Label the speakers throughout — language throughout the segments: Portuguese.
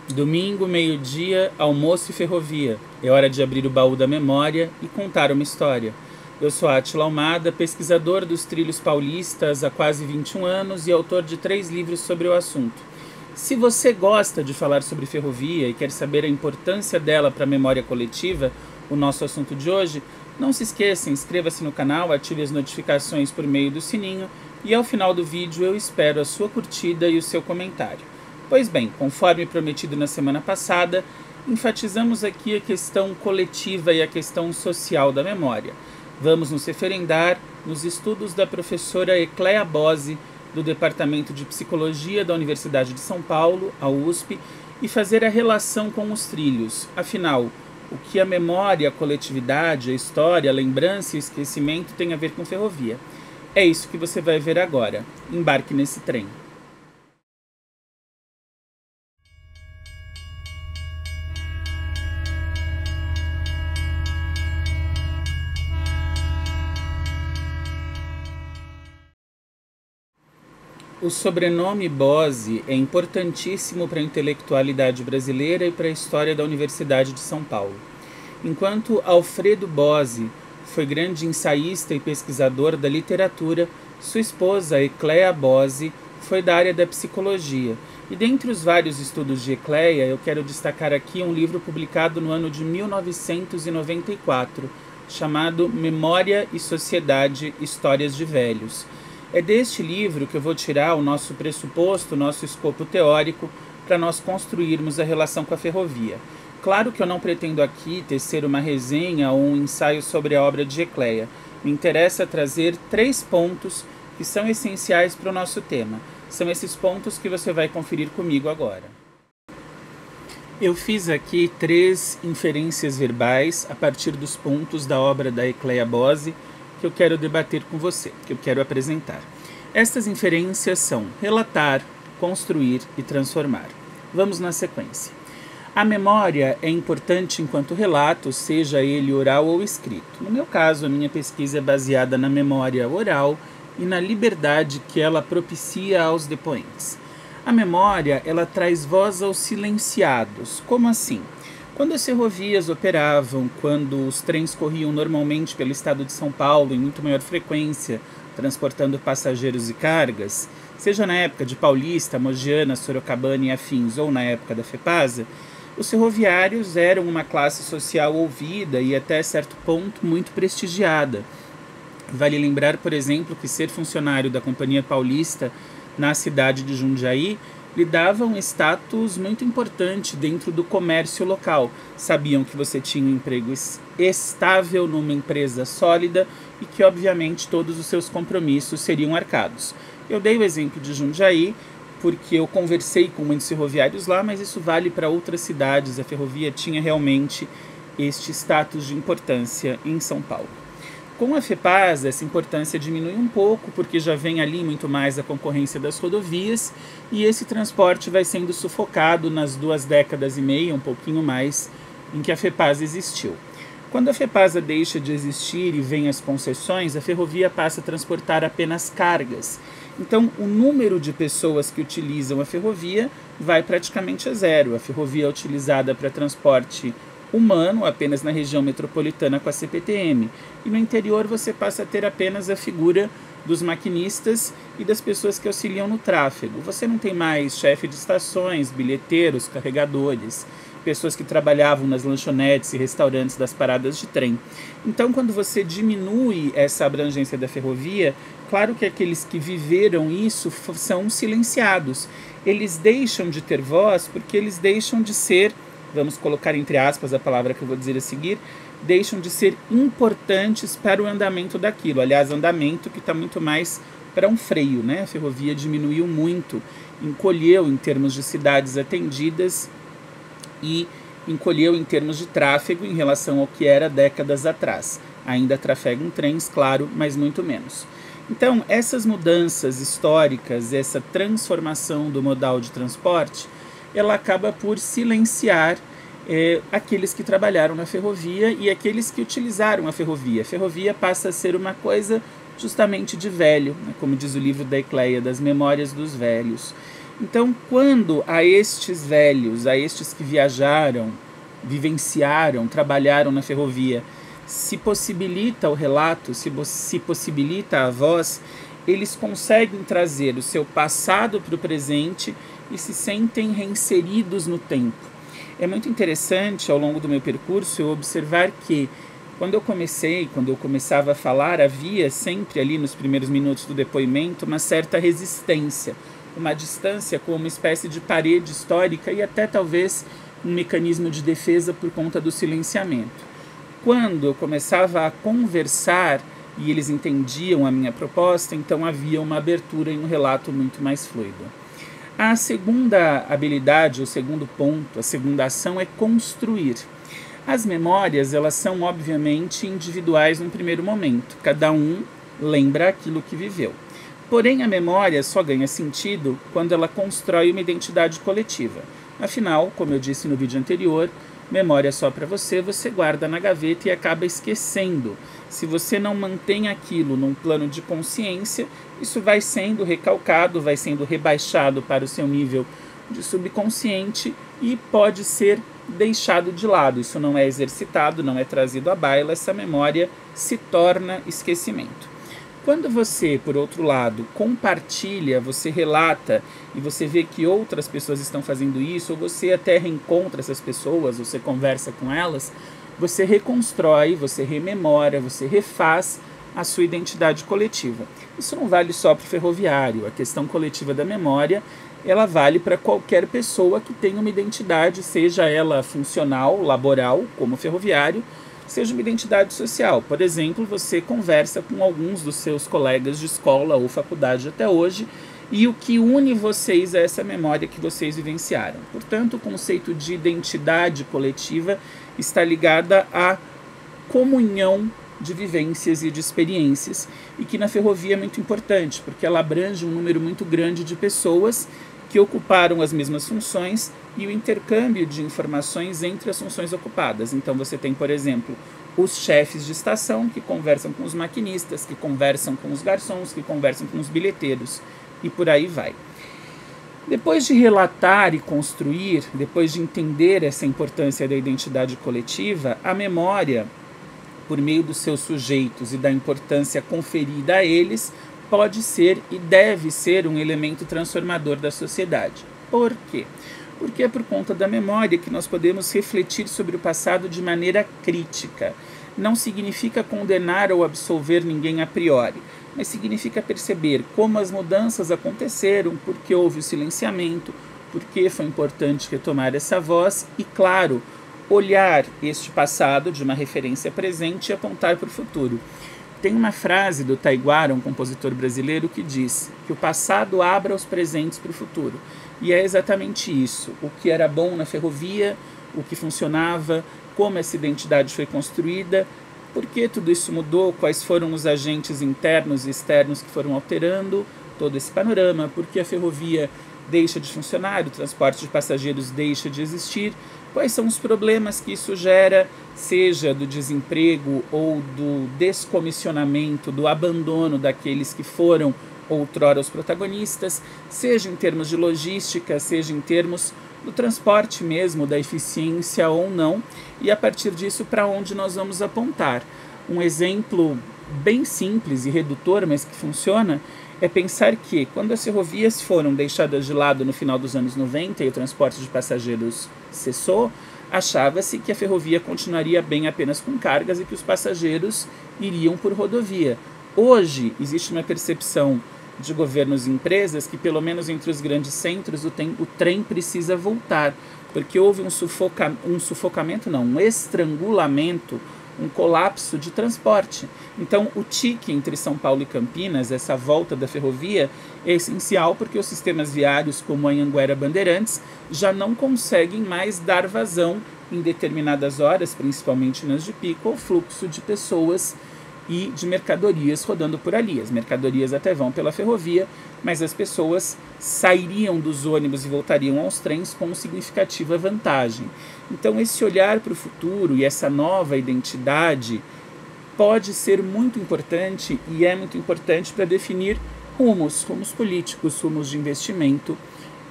Speaker 1: Domingo, meio-dia, almoço e ferrovia. É hora de abrir o baú da memória e contar uma história. Eu sou Átila Almada, pesquisador dos trilhos paulistas há quase 21 anos e autor de 3 livros sobre o assunto. Se você gosta de falar sobre ferrovia e quer saber a importância dela para a memória coletiva, o nosso assunto de hoje, não se esqueça, inscreva-se no canal, ative as notificações por meio do sininho e ao final do vídeo eu espero a sua curtida e o seu comentário. Pois bem, conforme prometido na semana passada, enfatizamos aqui a questão coletiva e a questão social da memória. Vamos nos referendar nos estudos da professora Ecléa Bose, do Departamento de Psicologia da Universidade de São Paulo, a USP, e fazer a relação com os trilhos. Afinal, o que a memória, a coletividade, a história, a lembrança e o esquecimento tem a ver com ferrovia? É isso que você vai ver agora. Embarque nesse trem. O sobrenome Bose é importantíssimo para a intelectualidade brasileira e para a história da Universidade de São Paulo. Enquanto Alfredo Bose foi grande ensaísta e pesquisador da literatura, sua esposa, Ecléa Bose, foi da área da psicologia. E dentre os vários estudos de Ecléa, eu quero destacar aqui um livro publicado no ano de 1994, chamado Memória e Sociedade, Histórias de Velhos. É deste livro que eu vou tirar o nosso pressuposto, o nosso escopo teórico, para nós construirmos a relação com a ferrovia. Claro que eu não pretendo aqui tecer uma resenha ou um ensaio sobre a obra de Ecléa. Me interessa trazer 3 pontos que são essenciais para o nosso tema. São esses pontos que você vai conferir comigo agora. Eu fiz aqui 3 inferências verbais a partir dos pontos da obra da Ecléa Bose, que eu quero debater com você, que eu quero apresentar. Estas inferências são relatar, construir e transformar. Vamos na sequência. A memória é importante enquanto relato, seja ele oral ou escrito. No meu caso, a minha pesquisa é baseada na memória oral e na liberdade que ela propicia aos depoentes. A memória, ela traz voz aos silenciados. Como assim? Quando as ferrovias operavam, quando os trens corriam normalmente pelo estado de São Paulo em muito maior frequência, transportando passageiros e cargas, seja na época de Paulista, Mogiana, Sorocabana e afins, ou na época da FEPASA, os ferroviários eram uma classe social ouvida e até certo ponto muito prestigiada. Vale lembrar, por exemplo, que ser funcionário da Companhia Paulista na cidade de Jundiaí lhe dava um status muito importante dentro do comércio local. Sabiam que você tinha um emprego estável numa empresa sólida e que, obviamente, todos os seus compromissos seriam arcados. Eu dei o exemplo de Jundiaí porque eu conversei com muitos ferroviários lá, mas isso vale para outras cidades. A ferrovia tinha realmente este status de importância em São Paulo. Com a FEPASA, essa importância diminui um pouco, porque já vem ali muito mais a concorrência das rodovias, e esse transporte vai sendo sufocado nas 2 décadas e meia, um pouquinho mais, em que a FEPASA existiu. Quando a FEPASA deixa de existir e vem as concessões, a ferrovia passa a transportar apenas cargas. Então, o número de pessoas que utilizam a ferrovia vai praticamente a zero. A ferrovia é utilizada para transporte humano apenas na região metropolitana com a CPTM, e no interior você passa a ter apenas a figura dos maquinistas e das pessoas que auxiliam no tráfego. Você não tem mais chefe de estações, bilheteiros, carregadores, pessoas que trabalhavam nas lanchonetes e restaurantes das paradas de trem. Então, quando você diminui essa abrangência da ferrovia, claro que aqueles que viveram isso são silenciados. Eles deixam de ter voz porque eles deixam de ser, vamos colocar entre aspas a palavra que eu vou dizer a seguir, deixam de ser importantes para o andamento daquilo. Aliás, andamento que está muito mais para um freio, né? A ferrovia diminuiu muito, encolheu em termos de cidades atendidas e encolheu em termos de tráfego em relação ao que era décadas atrás. Ainda trafegam trens, claro, mas muito menos. Então, essas mudanças históricas, essa transformação do modal de transporte, ela acaba por silenciar aqueles que trabalharam na ferrovia e aqueles que utilizaram a ferrovia. A ferrovia passa a ser uma coisa justamente de velho, né, como diz o livro da Ecléa, das memórias dos velhos. Então, quando a estes velhos, a estes que viajaram, vivenciaram, trabalharam na ferrovia, se possibilita o relato, se possibilita a voz, eles conseguem trazer o seu passado para o presente e se sentem reinseridos no tempo. É muito interessante, ao longo do meu percurso, eu observar que quando eu começava a falar, havia sempre ali nos primeiros minutos do depoimento uma certa resistência, uma distância com uma espécie de parede histórica e até talvez um mecanismo de defesa por conta do silenciamento. Quando eu começava a conversar e eles entendiam a minha proposta, então havia uma abertura e um relato muito mais fluido. A segunda habilidade, o segundo ponto, a segunda ação é construir. As memórias, elas são obviamente individuais num primeiro momento. Cada um lembra aquilo que viveu. Porém, a memória só ganha sentido quando ela constrói uma identidade coletiva. Afinal, como eu disse no vídeo anterior, memória só para você, você guarda na gaveta e acaba esquecendo. Se você não mantém aquilo num plano de consciência, isso vai sendo recalcado, vai sendo rebaixado para o seu nível de subconsciente e pode ser deixado de lado. Isso não é exercitado, não é trazido à baila, essa memória se torna esquecimento. Quando você, por outro lado, compartilha, você relata e você vê que outras pessoas estão fazendo isso, ou você até reencontra essas pessoas, você conversa com elas, você reconstrói, você rememora, você refaz a sua identidade coletiva. Isso não vale só para o ferroviário, a questão coletiva da memória, ela vale para qualquer pessoa que tenha uma identidade, seja ela funcional, laboral, como ferroviário, seja uma identidade social. Por exemplo, você conversa com alguns dos seus colegas de escola ou faculdade até hoje e o que une vocês é essa memória que vocês vivenciaram. Portanto, o conceito de identidade coletiva está ligada à comunhão de vivências e de experiências e que na ferrovia é muito importante, porque ela abrange um número muito grande de pessoas que ocuparam as mesmas funções e o intercâmbio de informações entre as funções ocupadas. Então você tem, por exemplo, os chefes de estação que conversam com os maquinistas, que conversam com os garçons, que conversam com os bilheteiros e por aí vai. Depois de relatar e construir, depois de entender essa importância da identidade coletiva, a memória, por meio dos seus sujeitos e da importância conferida a eles, pode ser e deve ser um elemento transformador da sociedade. Por quê? Porque é por conta da memória que nós podemos refletir sobre o passado de maneira crítica. Não significa condenar ou absolver ninguém a priori, mas significa perceber como as mudanças aconteceram, por que houve o silenciamento, por que foi importante retomar essa voz e, claro, olhar este passado de uma referência presente e apontar para o futuro. Tem uma frase do Taiguara, um compositor brasileiro, que diz que o passado abra os presentes para o futuro. E é exatamente isso. O que era bom na ferrovia, o que funcionava, como essa identidade foi construída, por que tudo isso mudou, quais foram os agentes internos e externos que foram alterando todo esse panorama, por que a ferrovia deixa de funcionar, o transporte de passageiros deixa de existir, quais são os problemas que isso gera, seja do desemprego ou do descomissionamento, do abandono daqueles que foram outrora os protagonistas, seja em termos de logística, seja em termos do transporte mesmo, da eficiência ou não, e a partir disso para onde nós vamos apontar. Um exemplo bem simples e redutor, mas que funciona, é pensar que quando as ferrovias foram deixadas de lado no final dos anos 90 e o transporte de passageiros cessou, achava-se que a ferrovia continuaria bem apenas com cargas e que os passageiros iriam por rodovia. Hoje existe uma percepção de governos e empresas que, pelo menos entre os grandes centros, o trem precisa voltar, porque houve um estrangulamento, um colapso de transporte. Então, o tique entre São Paulo e Campinas, essa volta da ferrovia, é essencial porque os sistemas viários, como a Anhanguera Bandeirantes, já não conseguem mais dar vazão em determinadas horas, principalmente nas de pico, ao fluxo de pessoas e de mercadorias rodando por ali. As mercadorias até vão pela ferrovia, mas as pessoas sairiam dos ônibus e voltariam aos trens com significativa vantagem. Então esse olhar para o futuro e essa nova identidade pode ser muito importante e é muito importante para definir rumos políticos, rumos de investimento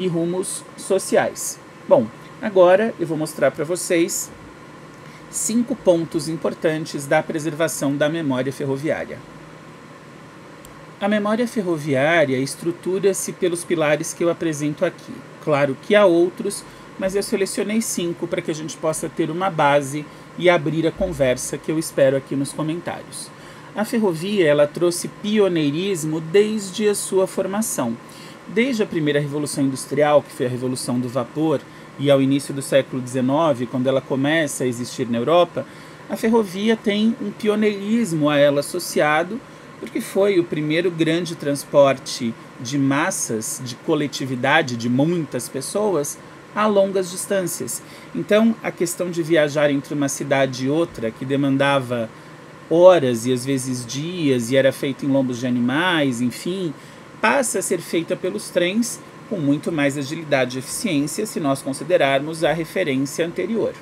Speaker 1: e rumos sociais. Bom, agora eu vou mostrar para vocês 5 pontos importantes da preservação da memória ferroviária. A memória ferroviária estrutura-se pelos pilares que eu apresento aqui. Claro que há outros, mas eu selecionei 5 para que a gente possa ter uma base e abrir a conversa que eu espero aqui nos comentários. A ferrovia, ela trouxe pioneirismo desde a sua formação. Desde a primeira Revolução Industrial, que foi a Revolução do Vapor, e ao início do século XIX, quando ela começa a existir na Europa, a ferrovia tem um pioneirismo a ela associado, porque foi o primeiro grande transporte de massas, de coletividade, de muitas pessoas, a longas distâncias. Então, a questão de viajar entre uma cidade e outra, que demandava horas e às vezes dias, e era feita em lombos de animais, enfim, passa a ser feita pelos trens com muito mais agilidade e eficiência se nós considerarmos a referência anterior.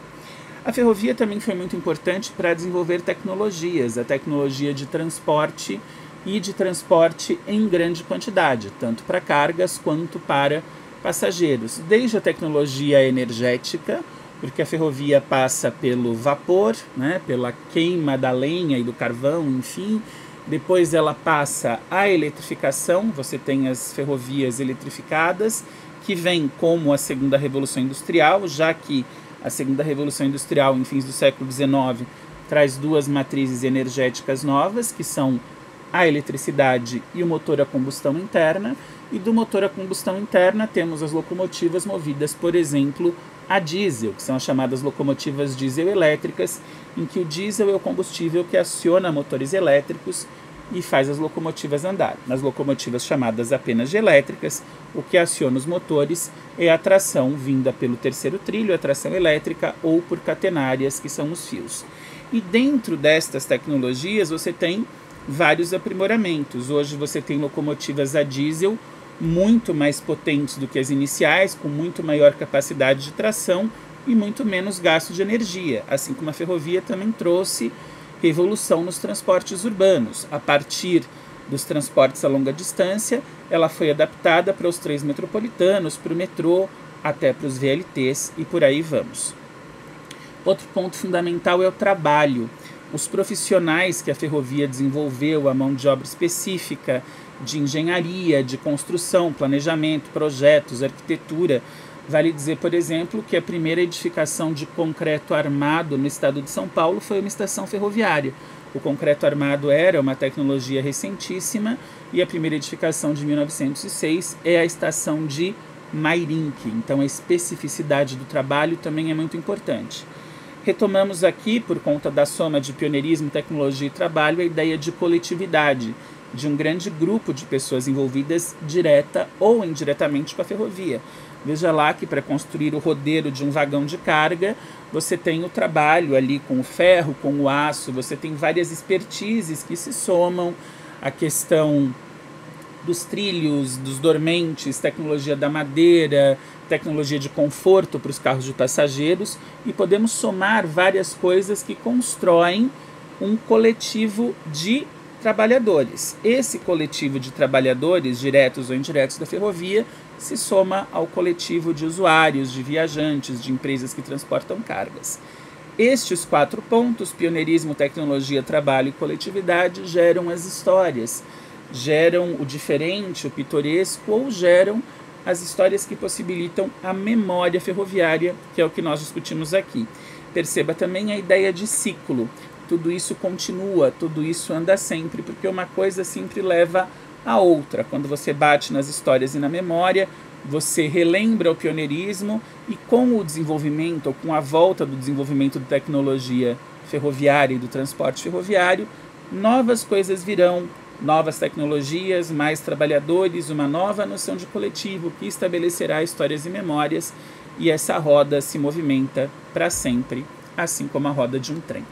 Speaker 1: A ferrovia também foi muito importante para desenvolver tecnologias, a tecnologia de transporte e de transporte em grande quantidade, tanto para cargas quanto para passageiros. Desde a tecnologia energética, porque a ferrovia passa pelo vapor, né, pela queima da lenha e do carvão, enfim. Depois ela passa à eletrificação, você tem as ferrovias eletrificadas, que vem como a segunda Revolução Industrial, já que a segunda Revolução Industrial, em fins do século XIX, traz 2 matrizes energéticas novas, que são a eletricidade e o motor a combustão interna. E do motor a combustão interna temos as locomotivas movidas, por exemplo, a diesel, que são as chamadas locomotivas diesel-elétricas, em que o diesel é o combustível que aciona motores elétricos e faz as locomotivas andar. Nas locomotivas chamadas apenas de elétricas, o que aciona os motores é a tração vinda pelo terceiro trilho, a tração elétrica, ou por catenárias, que são os fios. E dentro destas tecnologias você tem vários aprimoramentos. Hoje você tem locomotivas a diesel muito mais potentes do que as iniciais, com muito maior capacidade de tração e muito menos gasto de energia, assim como a ferrovia também trouxe revolução nos transportes urbanos. A partir dos transportes a longa distância, ela foi adaptada para os trens metropolitanos, para o metrô, até para os VLTs e por aí vamos. Outro ponto fundamental é o trabalho. Os profissionais que a ferrovia desenvolveu, a mão de obra específica, de engenharia, de construção, planejamento, projetos, arquitetura. Vale dizer, por exemplo, que a primeira edificação de concreto armado no estado de São Paulo foi uma estação ferroviária. O concreto armado era uma tecnologia recentíssima e a primeira edificação de 1906 é a estação de Mairinque. Então a especificidade do trabalho também é muito importante. Retomamos aqui, por conta da soma de pioneirismo, tecnologia e trabalho, a ideia de coletividade, de um grande grupo de pessoas envolvidas direta ou indiretamente com a ferrovia. Veja lá que para construir o rodeiro de um vagão de carga, você tem o trabalho ali com o ferro, com o aço, você tem várias expertises que se somam, a questão dos trilhos, dos dormentes, tecnologia da madeira, tecnologia de conforto para os carros de passageiros, e podemos somar várias coisas que constroem um coletivo de trabalhadores. Esse coletivo de trabalhadores, diretos ou indiretos da ferrovia, se soma ao coletivo de usuários, de viajantes, de empresas que transportam cargas. Estes 4 pontos, pioneirismo, tecnologia, trabalho e coletividade, geram as histórias, geram o diferente, o pitoresco, ou geram as histórias que possibilitam a memória ferroviária, que é o que nós discutimos aqui. Perceba também a ideia de ciclo. Tudo isso continua, tudo isso anda sempre, porque uma coisa sempre leva a outra. Quando você bate nas histórias e na memória, você relembra o pioneirismo e com o desenvolvimento, ou com a volta do desenvolvimento da tecnologia ferroviária e do transporte ferroviário, novas coisas virão, novas tecnologias, mais trabalhadores, uma nova noção de coletivo que estabelecerá histórias e memórias, e essa roda se movimenta para sempre, assim como a roda de um trem.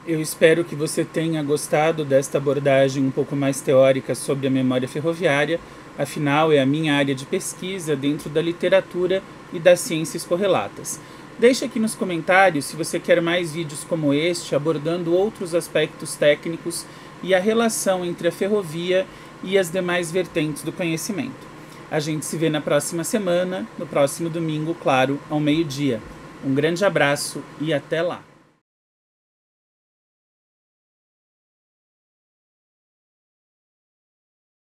Speaker 1: Eu espero que você tenha gostado desta abordagem um pouco mais teórica sobre a memória ferroviária, afinal é a minha área de pesquisa dentro da literatura e das ciências correlatas. Deixe aqui nos comentários se você quer mais vídeos como este, abordando outros aspectos técnicos e a relação entre a ferrovia e as demais vertentes do conhecimento. A gente se vê na próxima semana, no próximo domingo, claro, ao meio-dia. Um grande abraço e até lá!